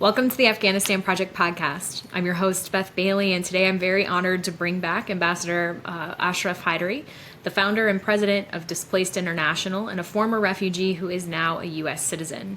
Welcome to the Afghanistan Project podcast. I'm your host, Beth Bailey, and today I'm very honored to bring back Ambassador Ashraf Haidari, the founder and president of Displaced International and a former refugee who is now a U.S. citizen.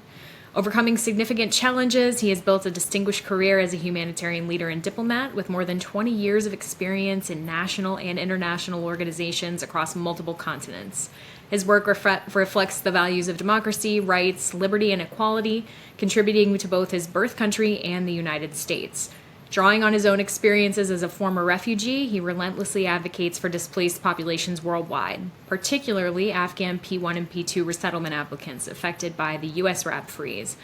Overcoming significant challenges, he has built a distinguished career as a humanitarian leader and diplomat with more than 20 years of experience in national and international organizations across multiple continents. His work reflects the values of democracy, rights, liberty, and equality, contributing to both his birth country and the United States. Drawing on his own experiences as a former refugee, he relentlessly advocates for displaced populations worldwide, particularly Afghan P1 and P2 resettlement applicants affected by the USRAP freeze,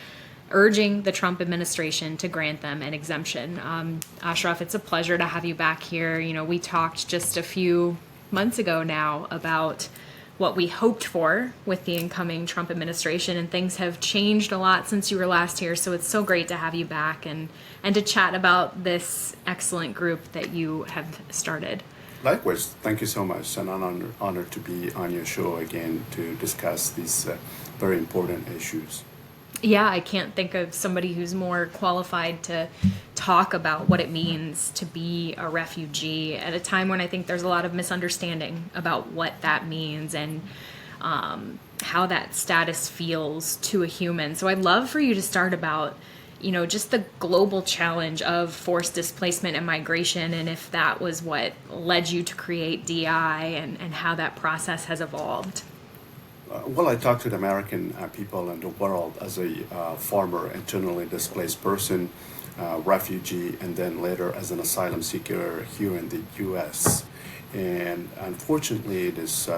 urging the Trump administration to grant them an exemption. Ashraf, it's a pleasure to have you back here. You know, we talked just a few months ago now about what we hoped for with the incoming Trump administration, and things have changed a lot since you were last here, so it's so great to have you back and to chat about this excellent group that you have started. Likewise, thank you so much, and I'm honored to be on your show again to discuss these very important issues. Yeah, I can't think of somebody who's more qualified to talk about what it means to be a refugee at a time when I think there's a lot of misunderstanding about what that means and how that status feels to a human. So I'd love for you to start about, you know, just the global challenge of forced displacement and migration, and if that was what led you to create DI and how that process has evolved. Well, I talk to the American people and the world as a former internally displaced person, refugee, and then later as an asylum seeker here in the U.S. And unfortunately, this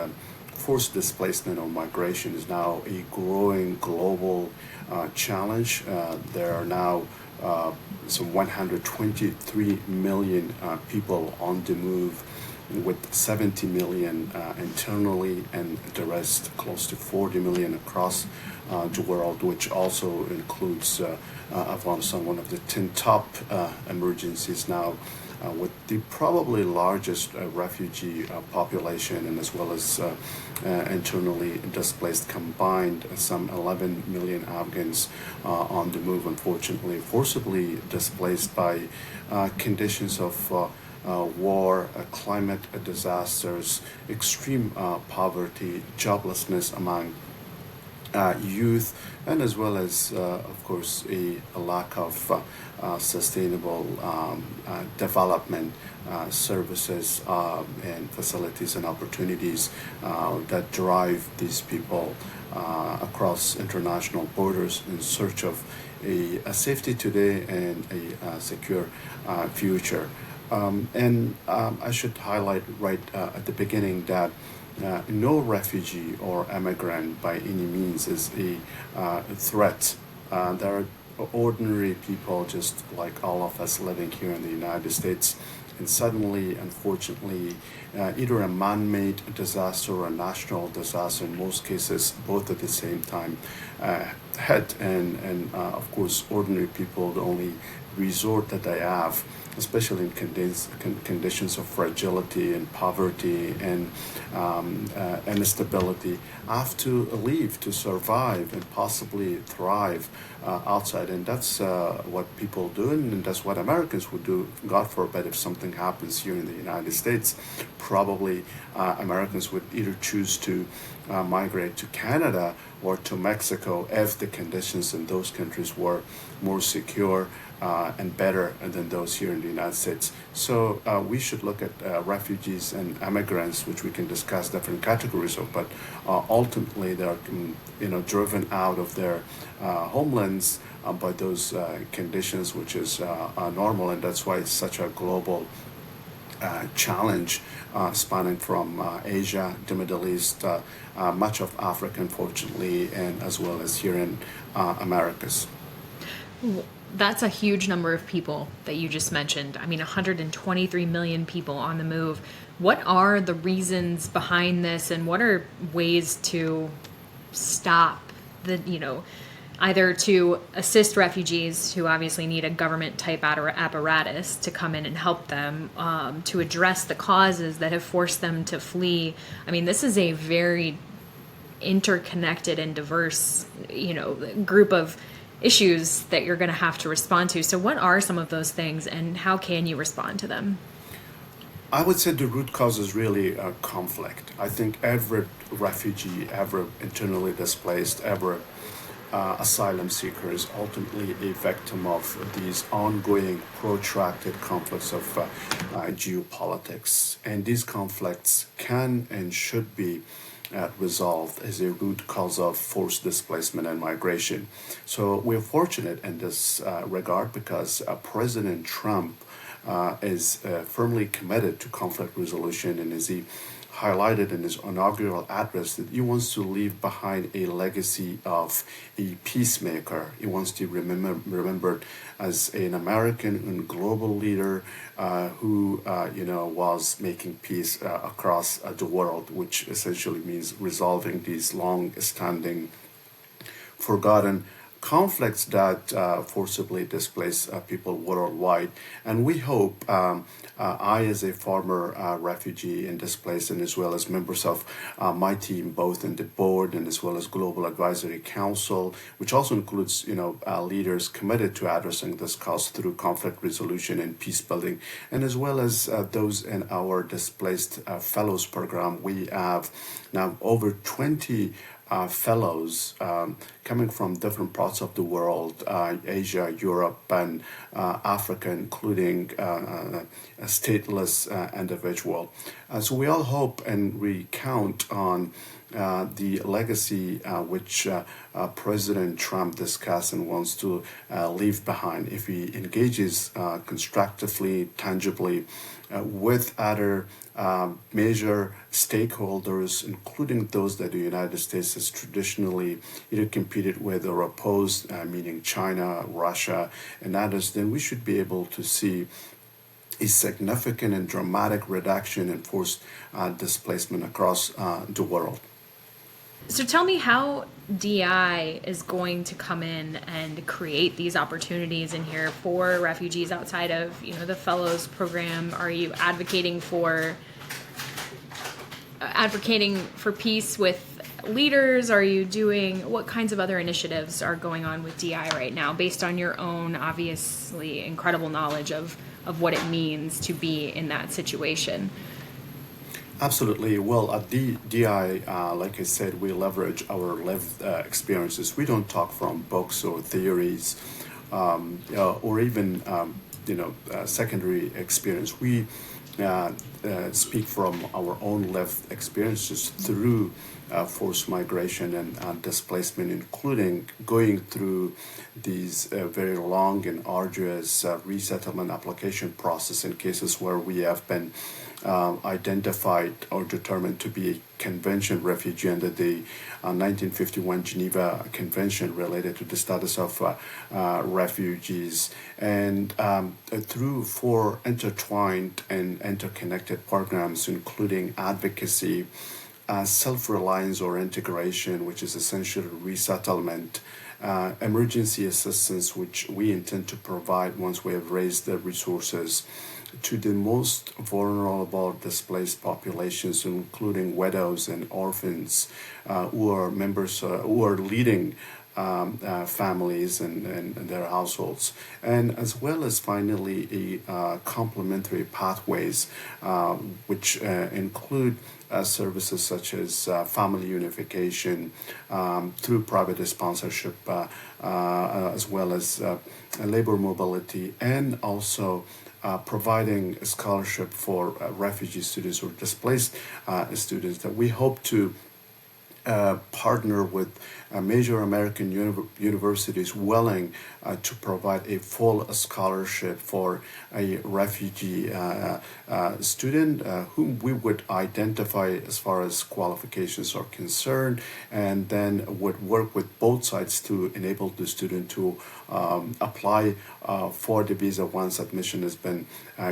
forced displacement or migration is now a growing global challenge. There are now some 123 million people on the move, with 70 million internally and the rest close to 40 million across the world, which also includes Afghanistan, one of the 10 top emergencies now, with the probably largest refugee population, and as well as internally displaced combined, some 11 million Afghans on the move, unfortunately, forcibly displaced by conditions of war, climate disasters, extreme poverty, joblessness among youth, and as well as, of course, a lack of sustainable development services and facilities and opportunities that drive these people across international borders in search of a safety today and a secure future. I should highlight right at the beginning that no refugee or immigrant by any means is a threat. There are ordinary people just like all of us living here in the United States, and suddenly, unfortunately, either a man-made disaster or a national disaster, in most cases both at the same time, hit, and of course ordinary people, the only resort that they have, especially in conditions of fragility and poverty and instability, have to leave to survive and possibly thrive outside. And that's what people do, and that's what Americans would do. God forbid if something happens here in the United States, probably Americans would either choose to migrate to Canada or to Mexico if the conditions in those countries were more secure and better than those here in the United States. So we should look at refugees and immigrants, which we can discuss different categories of, but ultimately they're driven out of their homelands by those conditions, which is normal, and that's why it's such a global challenge spanning from Asia, the Middle East, much of Africa, unfortunately, and as well as here in Americas. That's a huge number of people that you just mentioned. I mean, 123 million people on the move. What are the reasons behind this, and what are ways to stop the, either to assist refugees who obviously need a government type apparatus to come in and help them, to address the causes that have forced them to flee? I mean, this is a very interconnected and diverse, group of issues that you're going to have to respond to. So what are some of those things and how can you respond to them? I would say the root cause is really conflict. I think every refugee, every internally displaced, every asylum seeker is ultimately a victim of these ongoing protracted conflicts of geopolitics. And these conflicts can and should be resolved as a root cause of forced displacement and migration. So we're fortunate in this regard because President Trump is firmly committed to conflict resolution, and as he highlighted in his inaugural address that he wants to leave behind a legacy of a peacemaker. He wants to remembered as an American and global leader who was making peace across the world, which essentially means resolving these long-standing, forgotten conflicts that forcibly displace people worldwide. And we hope, I as a former refugee and displaced, and as well as members of my team, both in the board and as well as Global Advisory Council, which also includes leaders committed to addressing this cause through conflict resolution and peace building, and as well as those in our Displaced Fellows program. We have now over 20 fellows coming from different parts of the world, Asia, Europe, and Africa, including a stateless individual. So we all hope and we count on the legacy which President Trump discussed and wants to leave behind if he engages constructively, tangibly with other major stakeholders, including those that the United States has traditionally either competed with or opposed, meaning China, Russia, and others, then we should be able to see a significant and dramatic reduction in forced displacement across the world. So tell me how DI is going to come in and create these opportunities in here for refugees outside of, the Fellows program. Are you advocating for peace with leaders? Are you doing, what kinds of other initiatives are going on with DI right now based on your own obviously incredible knowledge of what it means to be in that situation? Absolutely. Well, at DI, like I said, we leverage our lived experiences. We don't talk from books or theories or even, secondary experience. We speak from our own lived experiences through forced migration and displacement, including going through these very long and arduous resettlement application process in cases where we have been identified or determined to be a convention refugee under the 1951 Geneva Convention related to the status of refugees. And through 4 intertwined and interconnected programs, including advocacy, self-reliance or integration, which is essentially resettlement, emergency assistance, which we intend to provide once we have raised the resources, to the most vulnerable displaced populations, including widows and orphans who are leading families and their households, and as well as finally a complementary pathways which include services such as family unification through private sponsorship, as well as labor mobility, and also providing a scholarship for refugee students or displaced students that we hope to partner with major American universities willing to provide a full scholarship for a refugee student whom we would identify as far as qualifications are concerned, and then would work with both sides to enable the student to apply for the visa once admission has been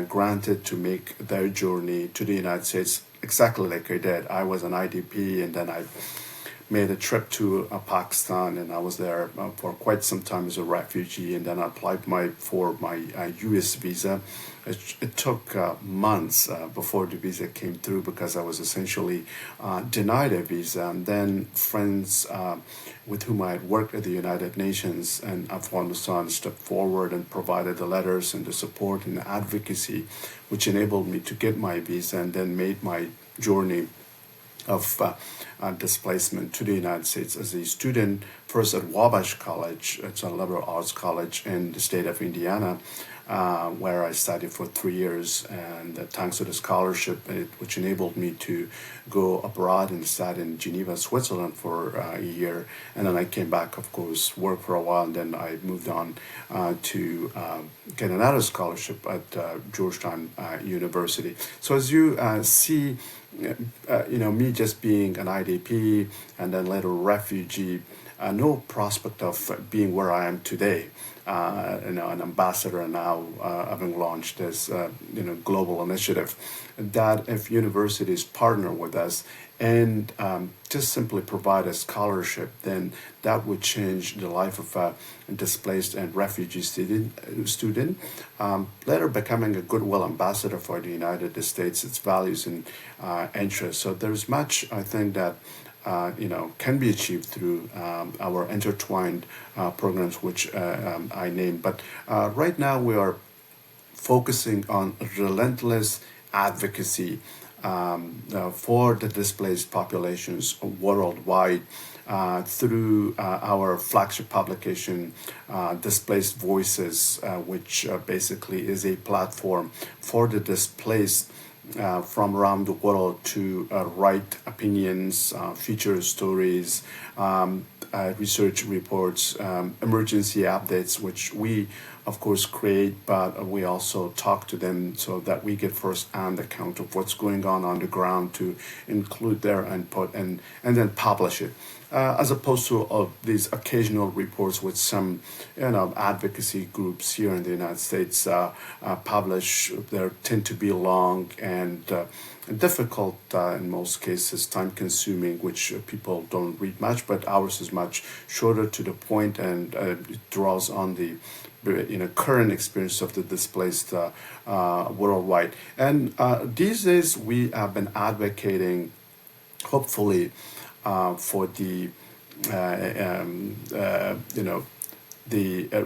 granted, to make their journey to the United States exactly like I did. I was an IDP, and then I made a trip to Pakistan, and I was there for quite some time as a refugee, and then I applied for my U.S. visa. It took months before the visa came through because I was essentially denied a visa. And then friends with whom I had worked at the United Nations and Afghanistan stepped forward and provided the letters and the support and the advocacy, which enabled me to get my visa and then made my journey of displacement to the United States as a student, first at Wabash College. It's a liberal arts college in the state of Indiana, where I studied for 3 years, and thanks to the scholarship, which enabled me to go abroad and study in Geneva, Switzerland for a year. And then I came back, of course, worked for a while, and then I moved on to get another scholarship at Georgetown University. So as you see, me just being an IDP and then later refugee, no prospect of being where I am today. An ambassador now, having launched this, global initiative, that if universities partner with us and just simply provide a scholarship, then that would change the life of a displaced and refugee student, later becoming a goodwill ambassador for the United States, its values and interests. So there's much, I think, that can be achieved through our intertwined programs, which I named. But right now we are focusing on relentless advocacy for the displaced populations worldwide through our flagship publication, Displaced Voices, which basically is a platform for the displaced from around the world to write opinions, feature stories, research reports, emergency updates, which we, of course, create, but we also talk to them so that we get first-hand account of what's going on the ground to include their input and then publish it. As opposed to these occasional reports which some advocacy groups here in the United States publish. They tend to be long and difficult in most cases, time-consuming, which people don't read much. But ours is much shorter, to the point, and it draws on the current experience of the displaced worldwide. And these days we have been advocating, hopefully, for the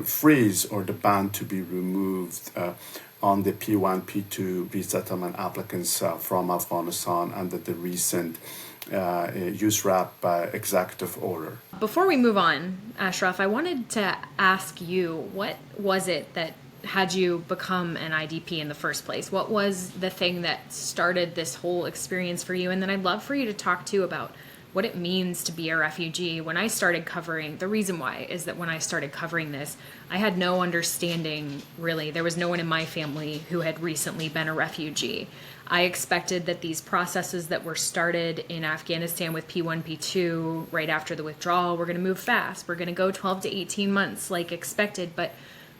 freeze or the ban to be removed on the P1, P2 resettlement applicants from Afghanistan under the recent USRAP executive order. Before we move on, Ashraf, I wanted to ask you, what was it that had you become an IDP in the first place? What was the thing that started this whole experience for you? And then I'd love for you to talk too about what it means to be a refugee. When I started covering, the reason why is that when I started covering this, I had no understanding, really. There was no one in my family who had recently been a refugee. I expected that these processes that were started in Afghanistan with P1, P2, right after the withdrawal, were going to move fast. We're going to go 12 to 18 months like expected. But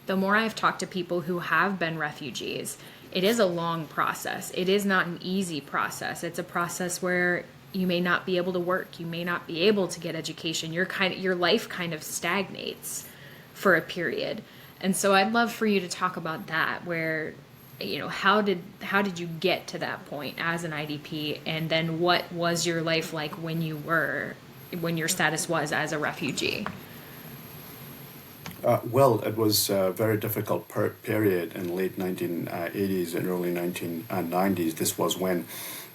the more I've talked to people who have been refugees, it is a long process. It is not an easy process. It's a process where you may not be able to work. You may not be able to get education. Your life kind of stagnates for a period. And so I'd love for you to talk about that, where, how did you get to that point as an IDP? And then what was your life like when your status was as a refugee? Well, it was a very difficult period in late 1980s and early 1990s. This was when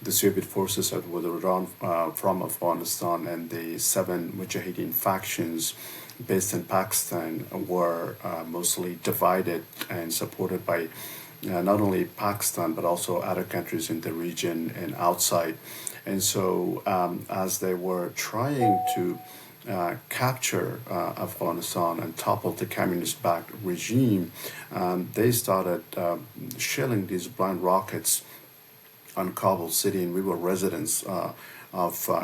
the Soviet forces had withdrawn from Afghanistan, and the 7 Mujahideen factions based in Pakistan were mostly divided and supported by not only Pakistan but also other countries in the region and outside. And so as they were trying to capture Afghanistan and topple the communist-backed regime, they started shelling these blind rockets on Kabul city, and we were residents of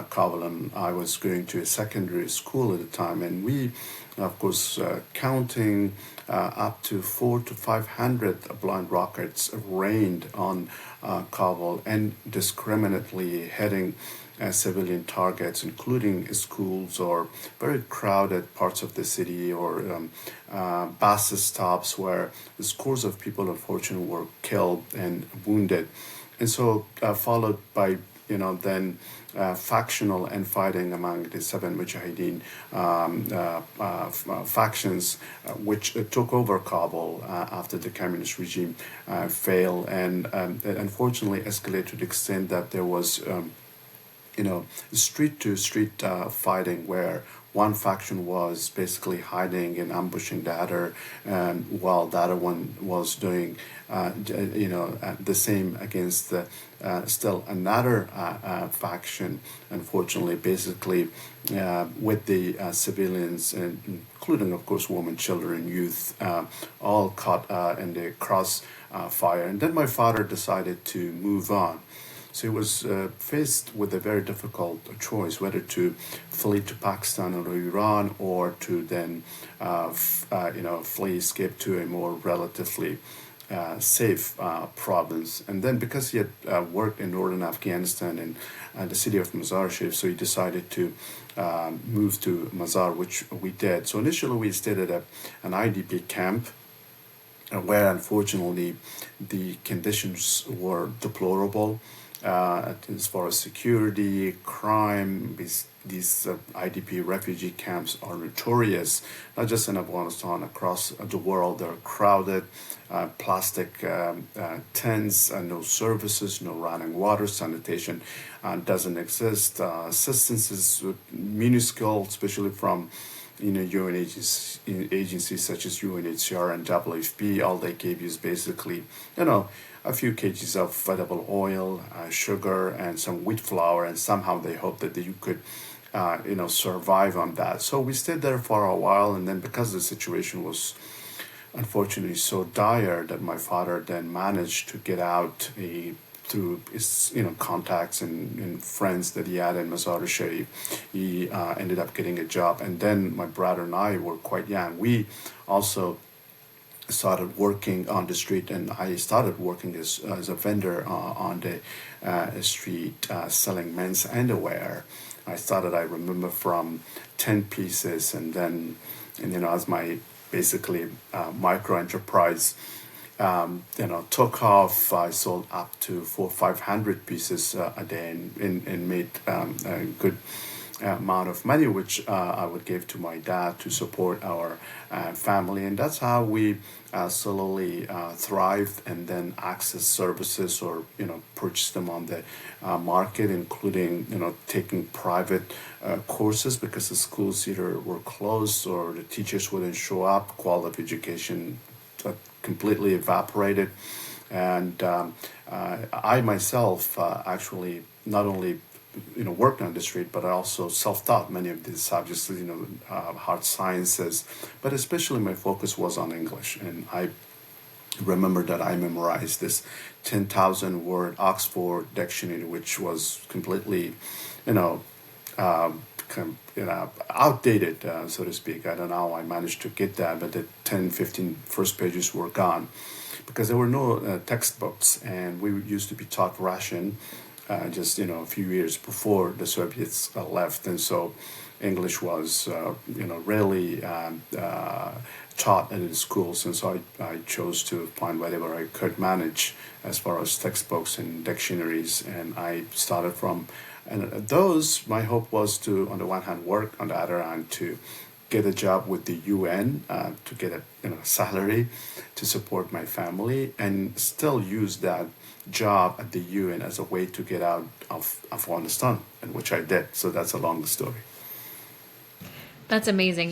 Kabul, and I was going to a secondary school at the time, and we, of course, counting up to 400 to 500 blind rockets rained on Kabul, and discriminately hitting civilian targets, including schools or very crowded parts of the city, or bus stops where scores of people, unfortunately, were killed and wounded. And so, followed by then factional infighting among the seven Mujahideen factions, which took over Kabul after the communist regime failed, and unfortunately escalated to the extent that there was street to street fighting, where one faction was basically hiding and ambushing the other, while the other one was doing, the same against still another faction. Unfortunately, basically, with the civilians, and including, of course, women, children, youth, all caught in the crossfire. And then my father decided to move on. So he was faced with a very difficult choice, whether to flee to Pakistan or Iran, or to then, escape to a more relatively safe province. And then, because he had worked in northern Afghanistan and the city of Mazar-Sharif, so he decided to move to Mazar, which we did. So initially we stayed at an IDP camp, where unfortunately the conditions were deplorable. As far as security, crime, these IDP refugee camps are notorious, not just in Afghanistan, across the world. They're crowded, plastic tents, no services, no running water, sanitation doesn't exist. Assistance is minuscule, especially from UN agencies such as UNHCR and WFP. All they gave you is basically, a few kgs of edible oil, sugar, and some wheat flour, and somehow they hoped that you could, survive on that. So we stayed there for a while, and then because the situation was unfortunately so dire, that my father then managed to get out through his contacts and friends that he had in Mazar-e-Sharif. He ended up getting a job, and then my brother and I were quite young. We also started working on the street, and I started working as a vendor on the street, selling men's underwear. I remember, from 10 pieces, and then, as my basically micro enterprise took off, I sold up to 400-500 pieces a day, and made a good amount of money, which I would give to my dad to support our family. And that's how we slowly thrived, and then access services, or purchase them on the market, including taking private courses, because the schools either were closed or the teachers wouldn't show up. Quality of education completely evaporated. And I myself actually not only worked on the street, but I also self-taught many of these subjects, hard sciences, but especially my focus was on English. And I remember that I memorized this 10,000 word Oxford dictionary, which was completely, outdated, so to speak. I don't know how I managed to get that, but the 10, 15 first pages were gone, because there were no textbooks, and we used to be taught Russian just a few years before the Soviets left, and so English was rarely taught in the schools, and so I chose to find whatever I could manage as far as textbooks and dictionaries, and I started from. And those, my hope was to, on the one hand, work, on the other hand, to get a job with the UN, to get a salary to support my family, and still use that job at the UN as a way to get out of Afghanistan, and which I did. So that's a long story. That's amazing.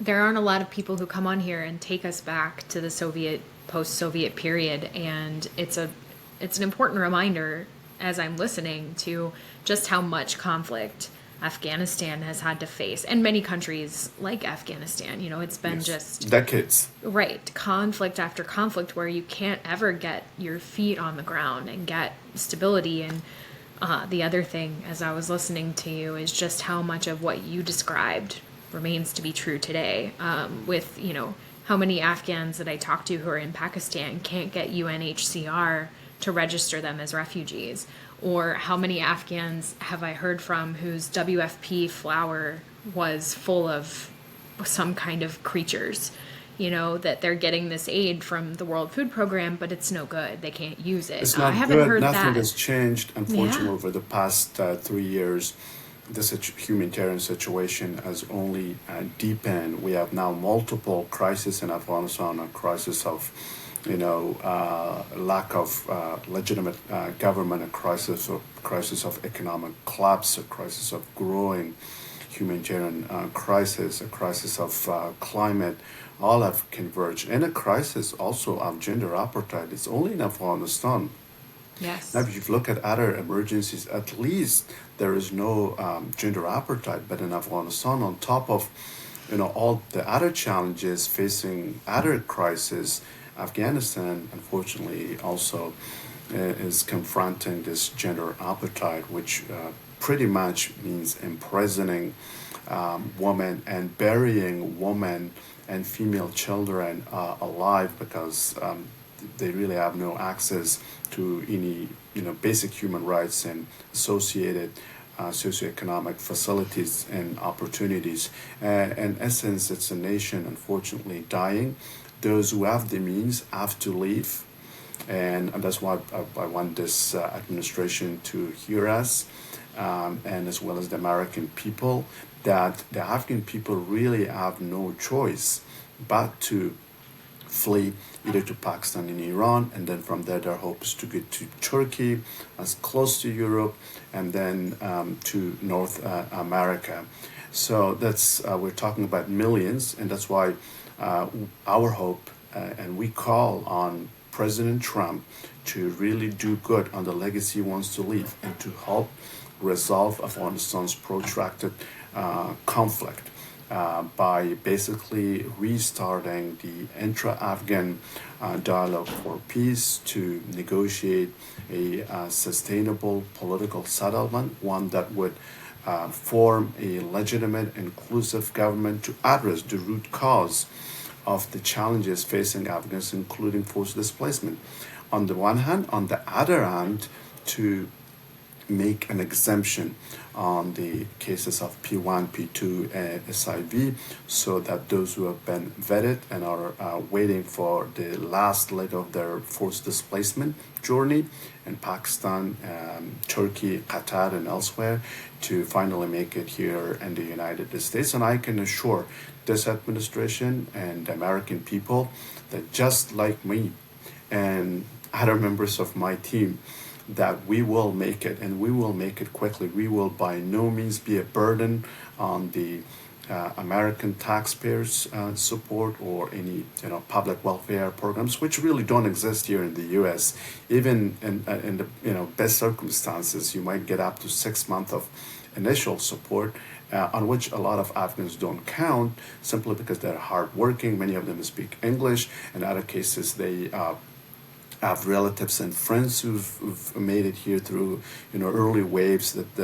There aren't a lot of people who come on here and take us back to the post-Soviet period, and it's an important reminder, as I'm listening, to just how much conflict Afghanistan has had to face, and many countries like Afghanistan. It's been just decades. Right. Conflict after conflict, where you can't ever get your feet on the ground and get stability. And the other thing, as I was listening to you, is just how much of what you described remains to be true today. With, how many Afghans that I talk to who are in Pakistan can't get UNHCR to register them as refugees, or how many Afghans have I heard from whose WFP flour was full of some kind of creatures, that they're getting this aid from the World Food Program, but it's no good. They can't use it. It's not I haven't good. heard Nothing that. has changed, unfortunately, Yeah. over the past 3 years. This humanitarian situation has only deepened. We have now multiple crises in Afghanistan, a crisis of, lack of legitimate government, a crisis of economic collapse, a crisis of growing humanitarian crisis, a crisis of climate. All have converged, and a crisis also of gender apartheid. It's only in Afghanistan. Yes. Now, if you look at other emergencies, at least there is no gender apartheid. But in Afghanistan, on top of all the other challenges facing other crises, Afghanistan, unfortunately, also is confronting this gender apartheid, which pretty much means imprisoning women and burying women and female children alive because they really have no access to any basic human rights and associated socioeconomic facilities and opportunities. In essence, it's a nation unfortunately dying. Those who have the means have to leave, and that's why I want this administration to hear us, and as well as the American people, that the Afghan people really have no choice but to flee either to Pakistan and Iran, and then from there their hope is to get to Turkey, as close to Europe, and then to North America. So that's we're talking about millions, and that's why our hope, and we call on President Trump to really do good on the legacy he wants to leave and to help resolve Afghanistan's protracted conflict by basically restarting the intra-Afghan dialogue for peace to negotiate a sustainable political settlement, one that would form a legitimate, inclusive government to address the root cause of the challenges facing Afghanistan, including forced displacement. On the one hand, on the other hand, to make an exemption on the cases of P1, P2, and SIV, so that those who have been vetted and are waiting for the last leg of their forced displacement journey in Pakistan, Turkey, Qatar, and elsewhere, to finally make it here in the United States. And I can assure this administration and the American people that just like me and other members of my team, that we will make it, and we will make it quickly. We will by no means be a burden on the American taxpayers' support or any public welfare programs, which really don't exist here in the U.S. Even in the best circumstances, you might get up to 6 months of initial support, on which a lot of Afghans don't count, simply because they're hardworking. Many of them speak English. In other cases, they have relatives and friends who've made it here through early waves that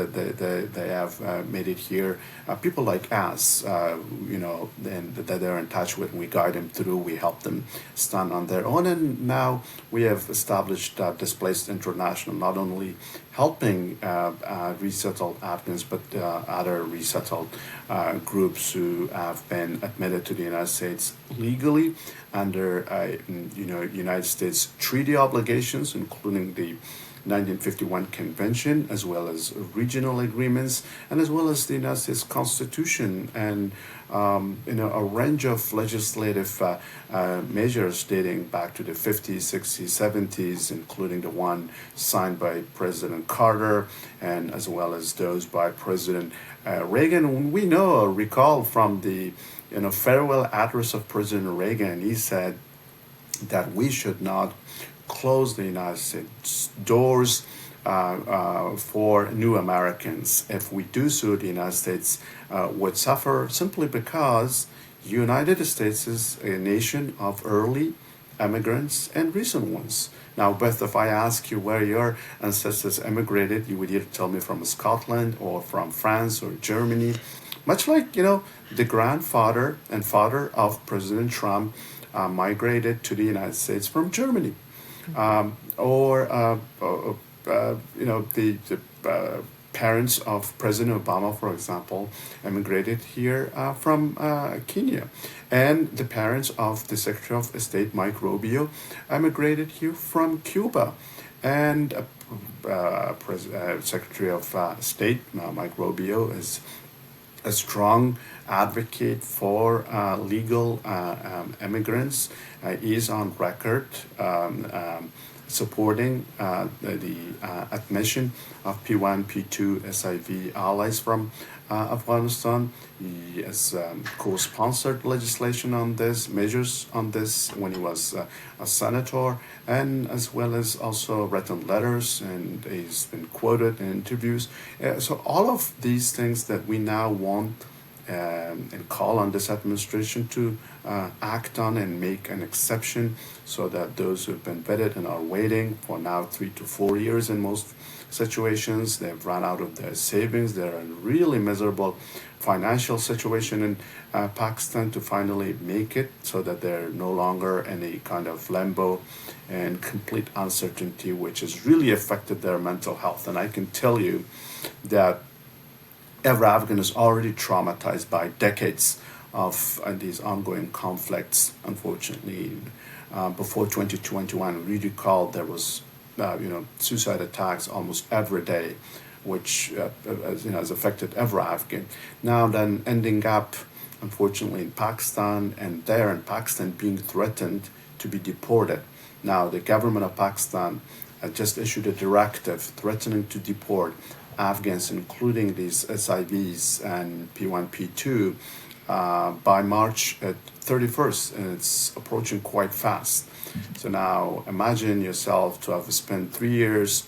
they have made it here. People like us, and that they're in touch with, and we guide them through. We help them stand on their own, and now we have established Displaced International, not only helping resettled Afghans, but other resettled groups who have been admitted to the United States legally under United States treaty obligations, including the 1951 Convention, as well as regional agreements, and as well as the United States Constitution, and a range of legislative measures dating back to the 50s, 60s, 70s, including the one signed by President Carter, and as well as those by President Reagan. We recall from the farewell address of President Reagan, he said that we should not close the United States doors for new Americans. If we do so, the United States would suffer, simply because United States is a nation of early immigrants and recent ones. Now, Beth, if I ask you where your ancestors emigrated, you would either tell me from Scotland or from France or Germany. Much like, the grandfather and father of President Trump migrated to the United States from Germany. The parents of President Obama, for example, emigrated here from Kenya. And the parents of the Secretary of State, Mike Rubio, emigrated here from Cuba. And Secretary of State, Mike Rubio, is a strong advocate for legal immigrants. He is on record supporting the admission of P1, P2 SIV allies from Afghanistan. He has co-sponsored legislation on this, measures on this when he was a senator, and as well as also written letters, and he's been quoted in interviews. So all of these things that we now want and call on this administration to act on and make an exception so that those who've been vetted and are waiting for now 3 to 4 years in most situations, they've run out of their savings, they're in a really miserable financial situation in Pakistan, to finally make it so that they're no longer in a kind of limbo and complete uncertainty, which has really affected their mental health. And I can tell you that every Afghan is already traumatized by decades of these ongoing conflicts. Unfortunately, before 2021, we recall there was, suicide attacks almost every day, which has affected every Afghan. Now then, ending up, unfortunately, in Pakistan, and there in Pakistan being threatened to be deported. Now, the government of Pakistan just issued a directive threatening to deport Afghans, including these SIVs and P1, P2, by March 31st, and it's approaching quite fast. So now imagine yourself to have spent 3 years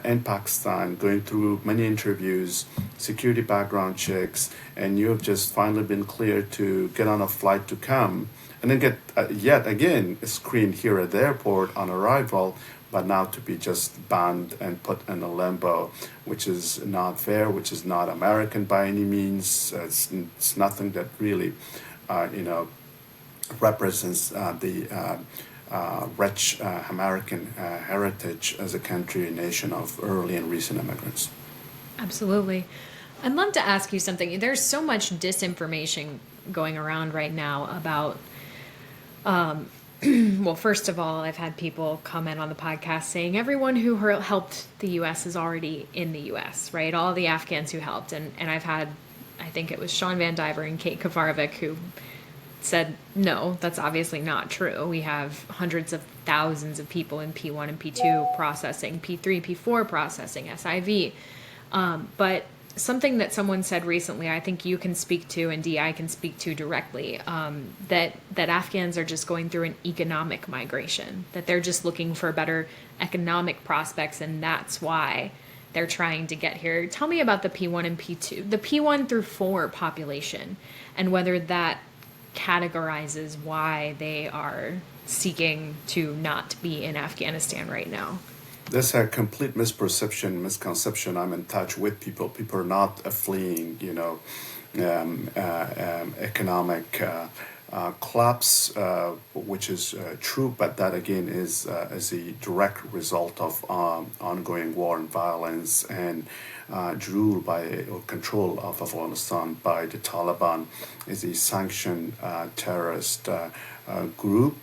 in Pakistan, going through many interviews, security background checks, and you have just finally been cleared to get on a flight to come, and then get yet again screened here at the airport on arrival, but now to be just banned and put in a limbo, which is not fair, which is not American by any means. It's nothing that really, represents the rich American heritage as a country, a nation of early and recent immigrants. Absolutely. I'd love to ask you something. There's so much disinformation going around right now about well, first of all, I've had people comment on the podcast saying everyone who helped the U.S. is already in the U.S., right? All the Afghans who helped. And I've had, I think it was Sean Van Diver and Kate Kafarovic who said, no, that's obviously not true. We have hundreds of thousands of people in P1 and P2 processing, P3, P4 processing, SIV. But something that someone said recently, I think you can speak to and DI can speak to directly, that Afghans are just going through an economic migration, that they're just looking for better economic prospects, and that's why they're trying to get here. Tell me about the P1 and P2, the P1 through 4 population, and whether that categorizes why they are seeking to not be in Afghanistan right now. There's a complete misconception. I'm in touch with people. People are not fleeing, economic collapse, which is true, but that again is a direct result of ongoing war and violence and rule by or control of Afghanistan by the Taliban, is a sanctioned terrorist group.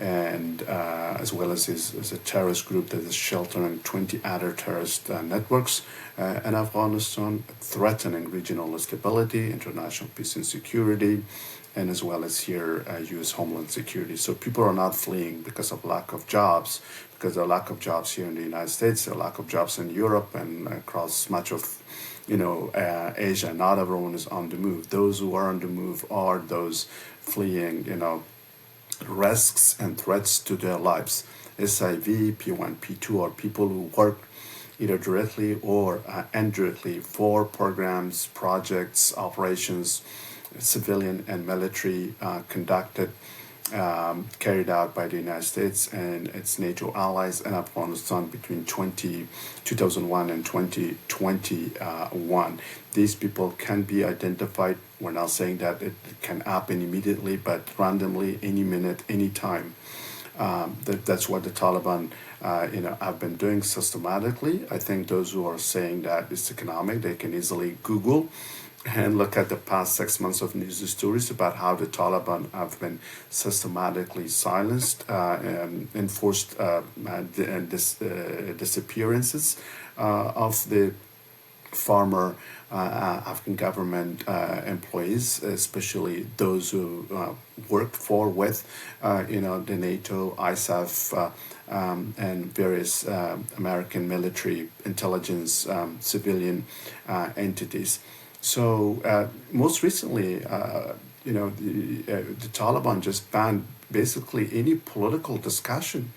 And as well as is a terrorist group that is sheltering 20 other terrorist networks in Afghanistan, threatening regional stability, international peace and security, and as well as here U.S. Homeland Security. So people are not fleeing because of lack of jobs, because there are lack of jobs here in the United States, there are lack of jobs in Europe and across much of Asia. Not everyone is on the move. Those who are on the move are those fleeing, risks and threats to their lives. SIV, P1, P2 are people who work either directly or indirectly for programs, projects, operations, civilian and military conducted carried out by the United States and its NATO allies in Afghanistan between 2001 and 2021. These people can be identified. We're not saying that it can happen immediately, but randomly, any minute, any time. That's what the Taliban, have been doing systematically. I think those who are saying that it's economic, they can easily Google and look at the past 6 months of news stories about how the Taliban have been systematically silenced, enforced disappearances of the former Afghan government employees, especially those who worked with, the NATO, ISAF, and various American military intelligence civilian entities. So most recently, the Taliban just banned basically any political discussion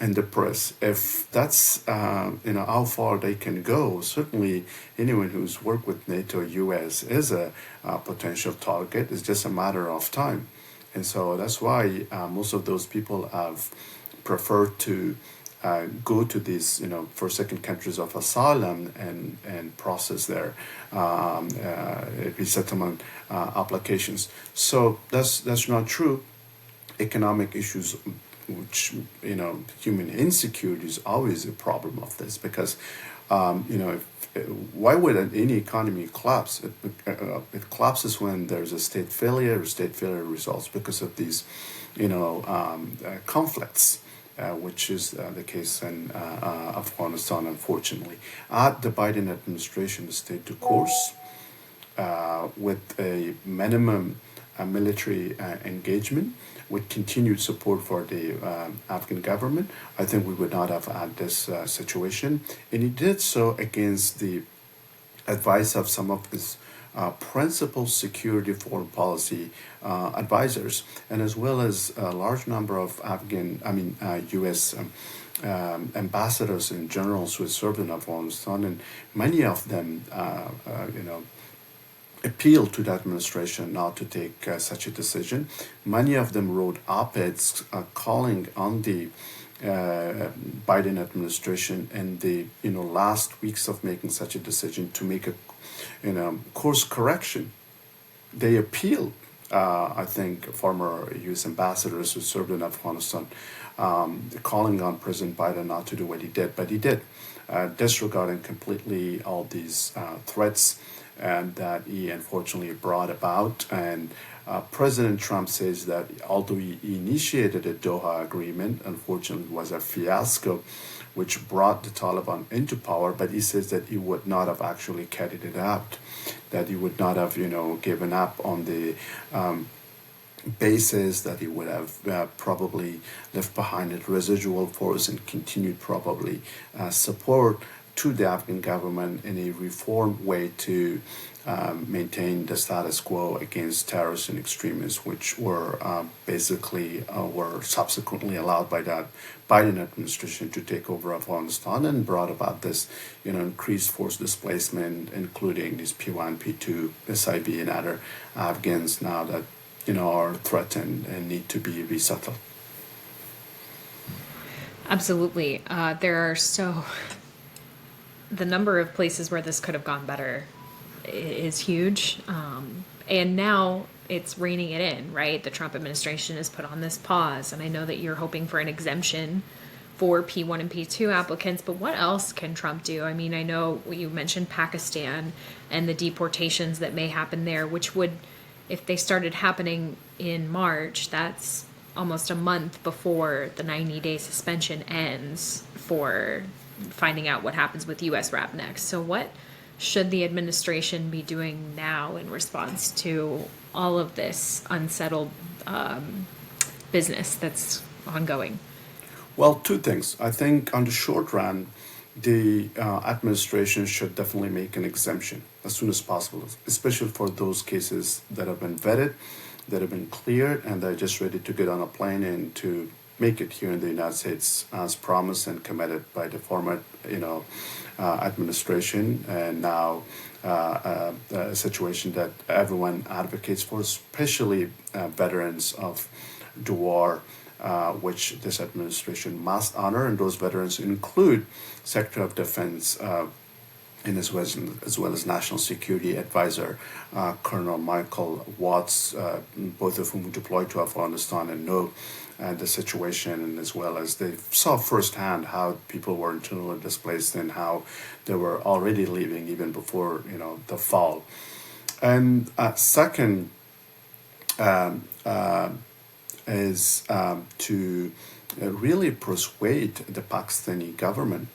in the press. If that's how far they can go, certainly anyone who's worked with NATO, US is a potential target. It's just a matter of time, and so that's why most of those people have preferred to go to these, first, second countries of asylum and process their resettlement applications. So that's not true. Economic issues, which human insecurity is always a problem of this, because why would any economy collapse? It collapses when there's a state failure. State failure results because of these conflicts. Which is the case in Afghanistan, unfortunately. The Biden administration stayed the course with a minimum military engagement, with continued support for the Afghan government. I think we would not have had this situation. And he did so against the advice of some of his principal security foreign policy advisors, and as well as a large number of U.S. Ambassadors and generals who served in Afghanistan, and many of them, appealed to the administration not to take such a decision. Many of them wrote op-eds calling on the Biden administration in the last weeks of making such a decision to make a course correction. They appealed, I think, former U.S. ambassadors who served in Afghanistan, calling on President Biden not to do what he did, but he did, disregarding completely all these threats and that he unfortunately brought about. And President Trump says that although he initiated a Doha agreement, unfortunately it was a fiasco, which brought the Taliban into power, but he says that he would not have actually carried it out, that he would not have, given up on the bases, that he would have probably left behind a residual force and continued probably support to the Afghan government in a reformed way to maintain the status quo against terrorists and extremists, which were were subsequently allowed by that Biden administration to take over Afghanistan, and brought about this, increased force displacement, including these P1, P2, SIB, and other Afghans now that are threatened and need to be resettled. Absolutely, the number of places where this could have gone better is huge. And now it's reining it in, right? The Trump administration has put on this pause. And I know that you're hoping for an exemption for P1 and P2 applicants, but what else can Trump do? I mean, I know you mentioned Pakistan and the deportations that may happen there, which would, if they started happening in March, that's almost a month before the 90-day suspension ends for finding out what happens with USRAP next. So what should the administration be doing now in response to all of this unsettled business that's ongoing? Well, two things. I think on the short run, the administration should definitely make an exemption as soon as possible, especially for those cases that have been vetted, that have been cleared, and they're just ready to get on a plane and to make it here in the United States as promised and committed by the former, administration, and now a situation that everyone advocates for, especially veterans of the war, which this administration must honor, and those veterans include Secretary of Defense and as well as National Security Advisor Colonel Michael Watts, both of whom deployed to Afghanistan and know the situation, and as well as they saw firsthand how people were internally displaced and how they were already leaving even before the fall. And second is to really persuade the Pakistani government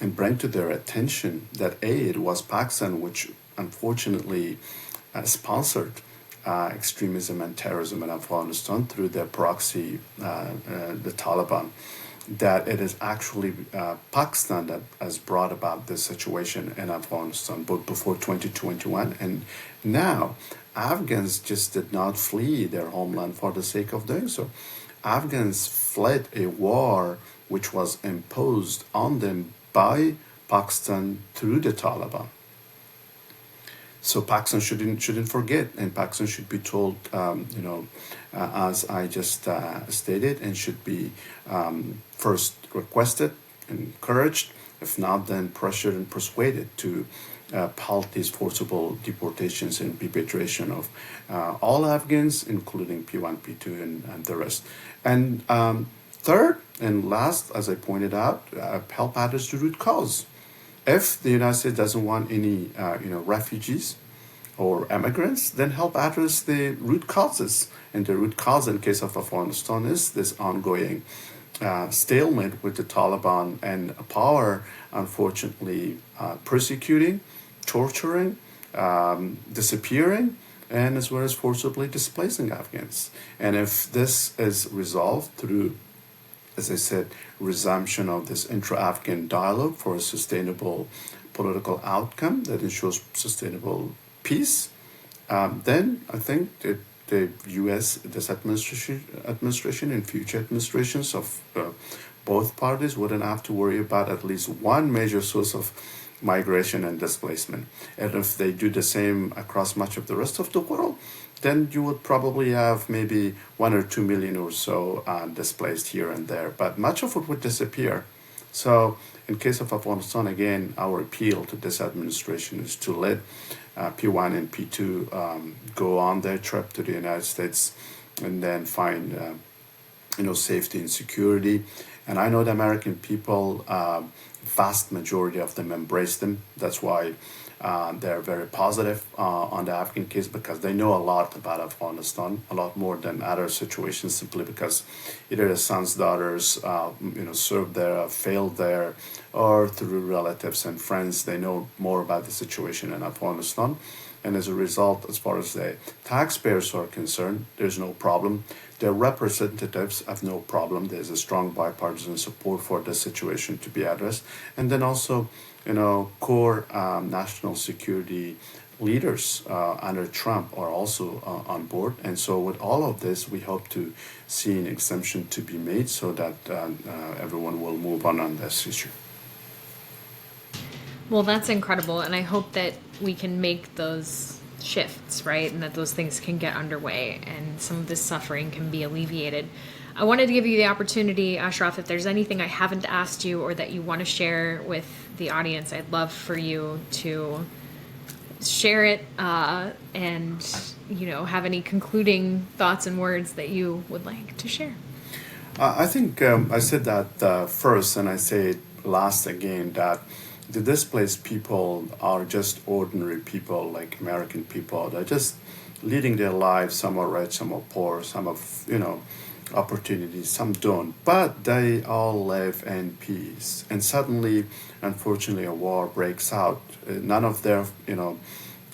and bring to their attention that it was Pakistan which unfortunately sponsored extremism and terrorism in Afghanistan through their proxy, the Taliban, that it is actually Pakistan that has brought about this situation in Afghanistan both before 2021 and now. Afghans just did not flee their homeland for the sake of doing so. Afghans fled a war which was imposed on them by Pakistan through the Taliban. So Pakistan shouldn't forget, and Pakistan should be told, as I just stated, and should be first requested, encouraged, if not then pressured and persuaded to halt these forcible deportations and repatriation of all Afghans, including P1, P2, and the rest. And third and last, as I pointed out, help address the root cause. If the United States doesn't want any, refugees or immigrants, then help address the root causes. And the root cause in case of Afghanistan is this ongoing stalemate with the Taliban and power, unfortunately, persecuting, torturing, disappearing, and as well as forcibly displacing Afghans. And if this is resolved through, as I said, resumption of this intra-Afghan dialogue for a sustainable political outcome that ensures sustainable peace, then I think that the U.S., this administration and future administrations of both parties wouldn't have to worry about at least one major source of migration and displacement. And if they do the same across much of the rest of the world, then you would probably have maybe 1 or 2 million or so displaced here and there, but much of it would disappear. So in case of Afghanistan, again, our appeal to this administration is to let P1 and P2 go on their trip to the United States and then find safety and security. And I know the American people, vast majority of them embrace them. That's why they're very positive on the Afghan case, because they know a lot about Afghanistan, a lot more than other situations, simply because either the sons, daughters, served there, failed there, or through relatives and friends, they know more about the situation in Afghanistan. And as a result, as far as the taxpayers are concerned, there's no problem. Their representatives have no problem. There's a strong bipartisan support for this situation to be addressed. And then also, core national security leaders under Trump are also on board. And so with all of this, we hope to see an exemption to be made so that everyone will move on this issue. Well, that's incredible, and I hope that we can make those shifts, right, and that those things can get underway and some of this suffering can be alleviated. I wanted to give you the opportunity, Ashraf, if there's anything I haven't asked you or that you want to share with the audience, I'd love for you to share it and, have any concluding thoughts and words that you would like to share. I think I said that first, and I say it last again, that the displaced people are just ordinary people like American people. They're just leading their lives. Some are rich, some are poor, some have, opportunities, some don't. But they all live in peace. And suddenly, unfortunately, a war breaks out. None of their,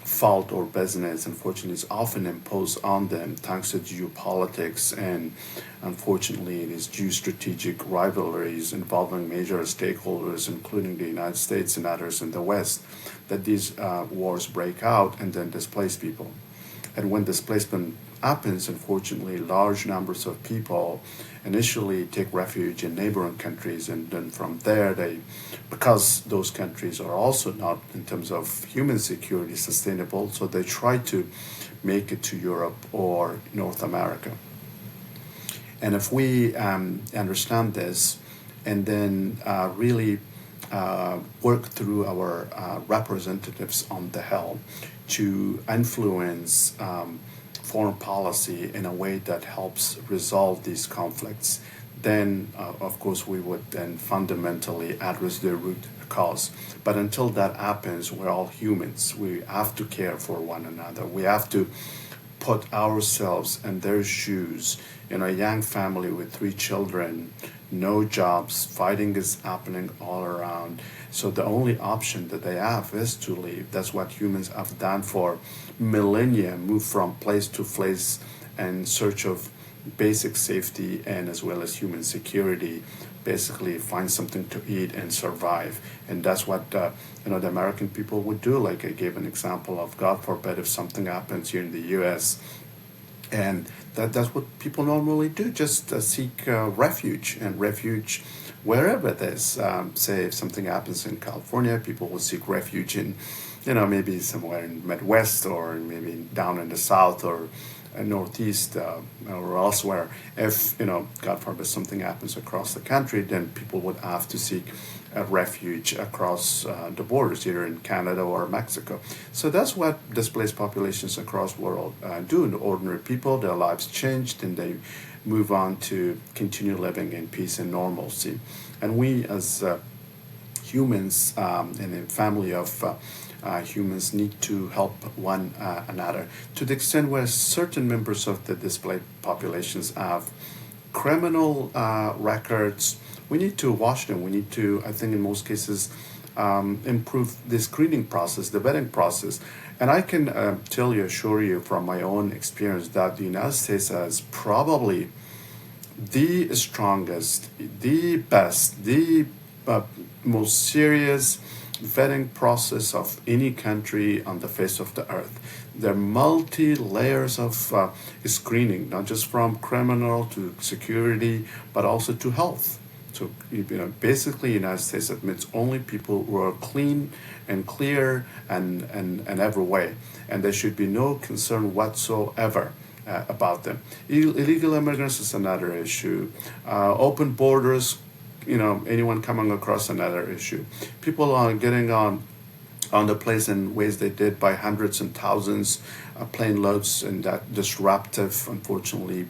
fault or business, unfortunately, is often imposed on them thanks to geopolitics and, unfortunately, these geostrategic rivalries involving major stakeholders, including the United States and others in the West, that these wars break out and then displace people. And when displacement happens, unfortunately, large numbers of people initially take refuge in neighboring countries, and then from there because those countries are also not, in terms of human security, sustainable, so they try to make it to Europe or North America. And if we understand this and then really work through our representatives on the Hill to influence foreign policy in a way that helps resolve these conflicts, then of course we would then fundamentally address the root cause. But until that happens, we're all humans. We have to care for one another. We have to put ourselves in their shoes. You know, a young family with 3 children, no jobs, fighting is happening all around. So the only option that they have is to leave. That's what humans have done for millennia, move from place to place in search of basic safety and as well as human security, basically find something to eat and survive. And that's what the American people would do. Like I gave an example of, God forbid, if something happens here in the U.S., and that's what people normally do, just seek refuge wherever it is. Say if something happens in California, people will seek refuge in, maybe somewhere in Midwest or maybe down in the South or Northeast or elsewhere. If, God forbid, something happens across the country, then people would have to seek a refuge across the borders, either in Canada or Mexico. So that's what displaced populations across the world do. The ordinary people, their lives changed and they move on to continue living in peace and normalcy. And we as humans and a family of humans need to help one another. To the extent where certain members of the displaced populations have criminal records, we need to watch them. We need to, I think in most cases, improve the screening process, the vetting process. And I can assure you from my own experience that the United States has probably the strongest, the best, the most serious vetting process of any country on the face of the earth. There are multi-layers of screening, not just from criminal to security, but also to health. So, basically, the United States admits only people who are clean and clear and every way, and there should be no concern whatsoever about them. Illegal immigrants is another issue. Open borders, anyone coming across, another issue. People are getting on the place in ways they did by hundreds and thousands, plane loads, and that disruptive, unfortunately,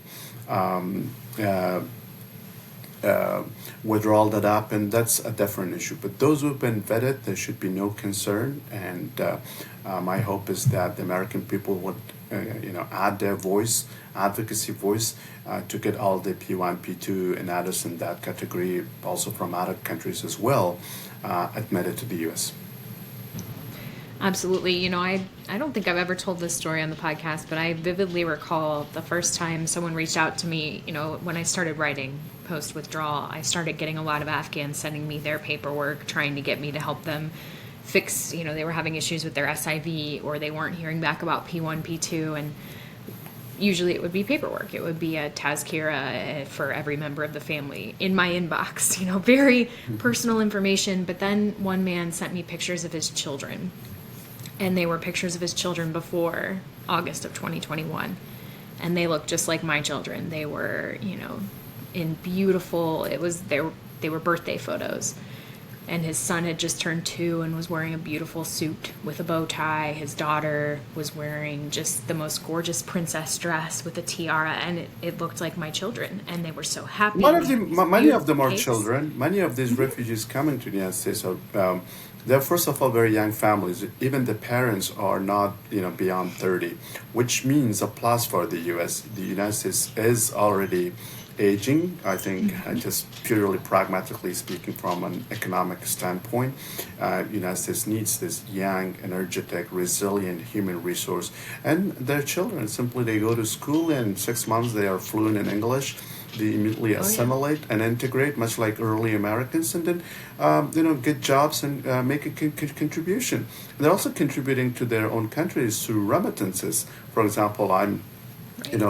withdrawal that happened, that's a different issue. But those who've been vetted, there should be no concern. And my hope is that the American people would, add their voice, advocacy voice, to get all the P1, P2, and others in that category, also from other countries as well, admitted to the U.S. Absolutely. I don't think I've ever told this story on the podcast, but I vividly recall the first time someone reached out to me, when I started writing post-withdrawal. I started getting a lot of Afghans sending me their paperwork, trying to get me to help them fix, they were having issues with their SIV or they weren't hearing back about P1, P2, and usually it would be paperwork. It would be a Tazkira for every member of the family in my inbox, very personal information. But then one man sent me pictures of his children, and they were pictures of his children before August of 2021. And they looked just like my children. They were, in beautiful, they were birthday photos. And his son had just turned 2 and was wearing a beautiful suit with a bow tie. His daughter was wearing just the most gorgeous princess dress with a tiara, and it looked like my children, and they were so happy. Many of them are children. Many of these refugees coming to the United States are, they're first of all very young families. Even the parents are not, beyond 30, which means a plus for the U.S. The United States is already aging. I think, just purely pragmatically speaking, from an economic standpoint, United States needs this young, energetic, resilient human resource. And their children, simply they go to school, and in 6 months they are fluent in English. They immediately assimilate and integrate, much like early Americans, and then get jobs and make a contribution. And they're also contributing to their own countries through remittances. For example, I'm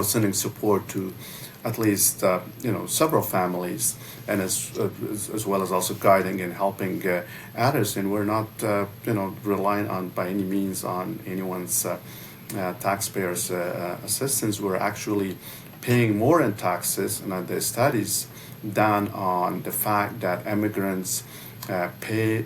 sending support to at least several families, and as well as also guiding and helping others. And we're not relying on by any means on anyone's taxpayers' assistance. We're actually paying more in taxes, and the studies done on the fact that immigrants pay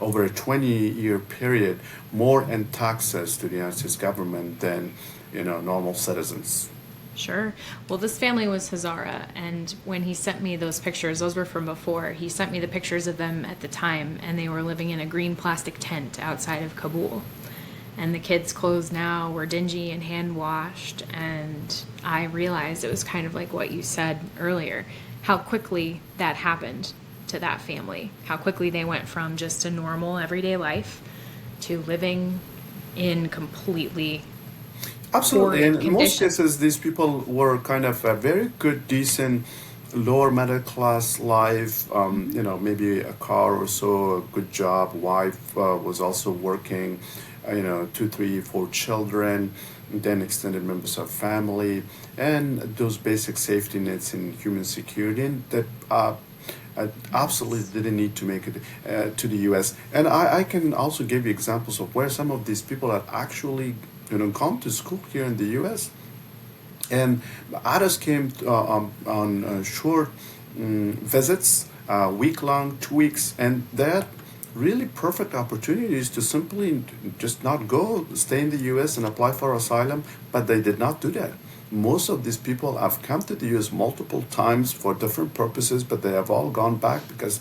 over a 20-year period more in taxes to the United States government than normal citizens. Sure. Well, this family was Hazara, and when he sent me those pictures, those were from before. He sent me the pictures of them at the time, and they were living in a green plastic tent outside of Kabul. And the kids' clothes now were dingy and hand washed, and I realized it was kind of like what you said earlier, how quickly that happened to that family, how quickly they went from just a normal everyday life to living in completely Absolutely, and in most conditions. cases, these people were kind of a very good, decent, lower middle class life. Maybe a car or so, a good job. Wife was also working. 2, 3, 4 children, then extended members of family, and those basic safety nets and human security, and that absolutely didn't need to make it to the U.S. And I can also give you examples of where some of these people had actually gone to school here in the U.S. And others came on short visits, week long, 2 weeks, and that really perfect opportunities to simply just not go, stay in the U.S. and apply for asylum, but they did not do that. Most of these people have come to the U.S. multiple times for different purposes, but they have all gone back because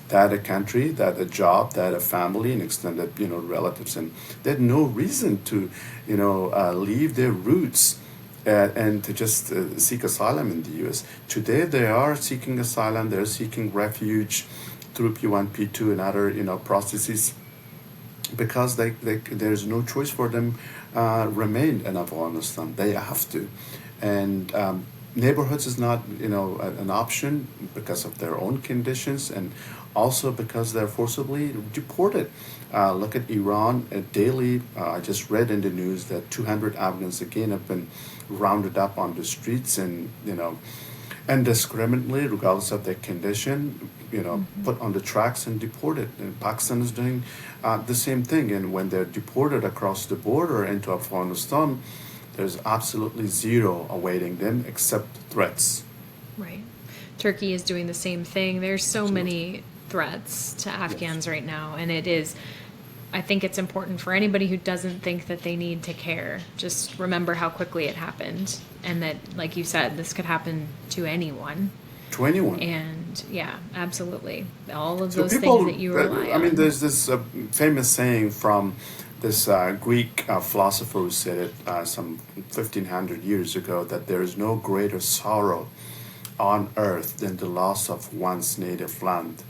they had a country, they had a job, they had a family and extended, relatives, and they had no reason to, leave their roots and to just seek asylum in the U.S. Today, they are seeking asylum, they're seeking refuge through P1, P2, and other, processes because there's no choice for them remain in Afghanistan. They have to. And neighborhoods is not, an option because of their own conditions and also because they're forcibly deported. Look at Iran. Daily, I just read in the news that 200 Afghans again have been rounded up on the streets and, indiscriminately, regardless of their condition, put on the tracks and deported. And Pakistan is doing the same thing. And when they're deported across the border into Afghanistan, there's absolutely zero awaiting them except threats. Right. Turkey is doing the same thing. There's so Absolutely. many threats to Afghans Yes. right now, and I think it's important for anybody who doesn't think that they need to care. Just remember how quickly it happened, and that, like you said, this could happen to anyone. 21. And yeah, absolutely. All of So those people, things that you rely on. there's this famous saying from this Greek philosopher who said it some 1500 years ago that there is no greater sorrow on earth than the loss of one's native land.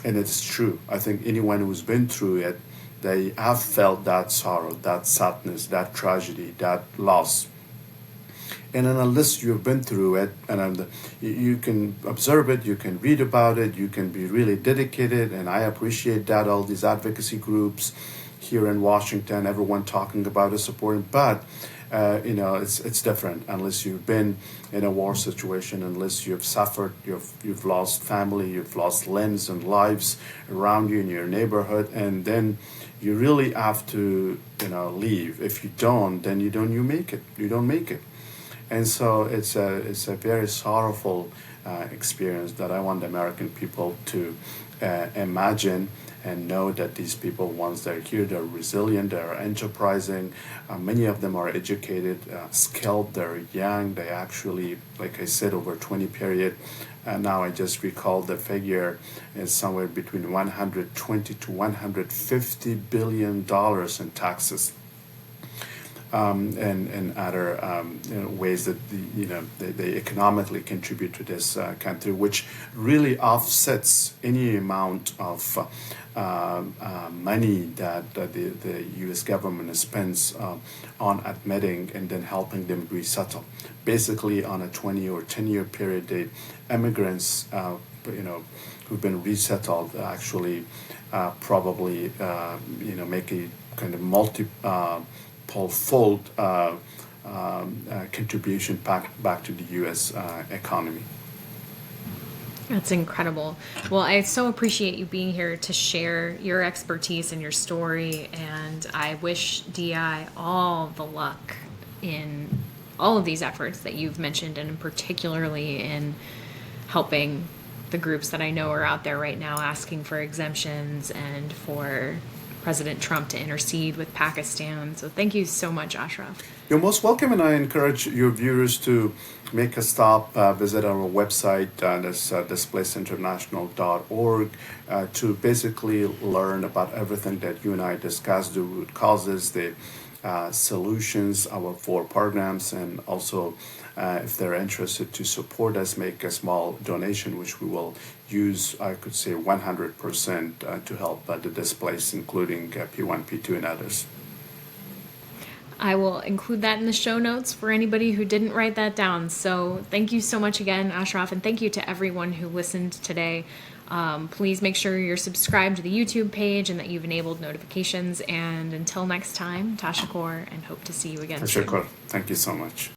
And it's true. I think anyone who's been through it, they have felt that sorrow, that sadness, that tragedy, that loss. And then unless you've been through it, and you can observe it, you can read about it, you can be really dedicated, and I appreciate that, all these advocacy groups here in Washington, everyone talking about it, supporting, but it's different unless you've been in a war situation, unless you've suffered, you've lost family, you've lost limbs and lives around you in your neighborhood, and then you really have to leave. If you don't, then you don't make it. And so it's a very sorrowful experience that I want the American people to imagine and know that these people, once they're here, they're resilient, they're enterprising. Many of them are educated, skilled, they're young. They actually, like I said, over 20 period. Now I just recall the figure is somewhere between 120 to 150 billion dollars in taxes. And other ways that they economically contribute to this country, which really offsets any amount of money that the U.S. government spends on admitting and then helping them resettle. Basically, on a 20 or 10-year period, the immigrants, who've been resettled actually probably make a kind of fold contribution back to the U.S. Economy. That's incredible. Well, I so appreciate you being here to share your expertise and your story, and I wish DI all the luck in all of these efforts that you've mentioned, and particularly in helping the groups that I know are out there right now asking for exemptions and for President Trump to intercede with Pakistan. So thank you so much, Ashraf. You're most welcome, and I encourage your viewers to make a stop, visit our website, that's displacedinternational.org, to basically learn about everything that you and I discussed, the root causes, the solutions, our 4 programs, and also if they're interested to support us, make a small donation, which we will use, I could say 100% to help the displaced, including P1, P2, and others. I will include that in the show notes for anybody who didn't write that down. So thank you so much again, Ashraf, and thank you to everyone who listened today. Please make sure you're subscribed to the YouTube page and that you've enabled notifications. And until next time, Tashakor, and hope to see you again soon. Tashakor, thank you so much.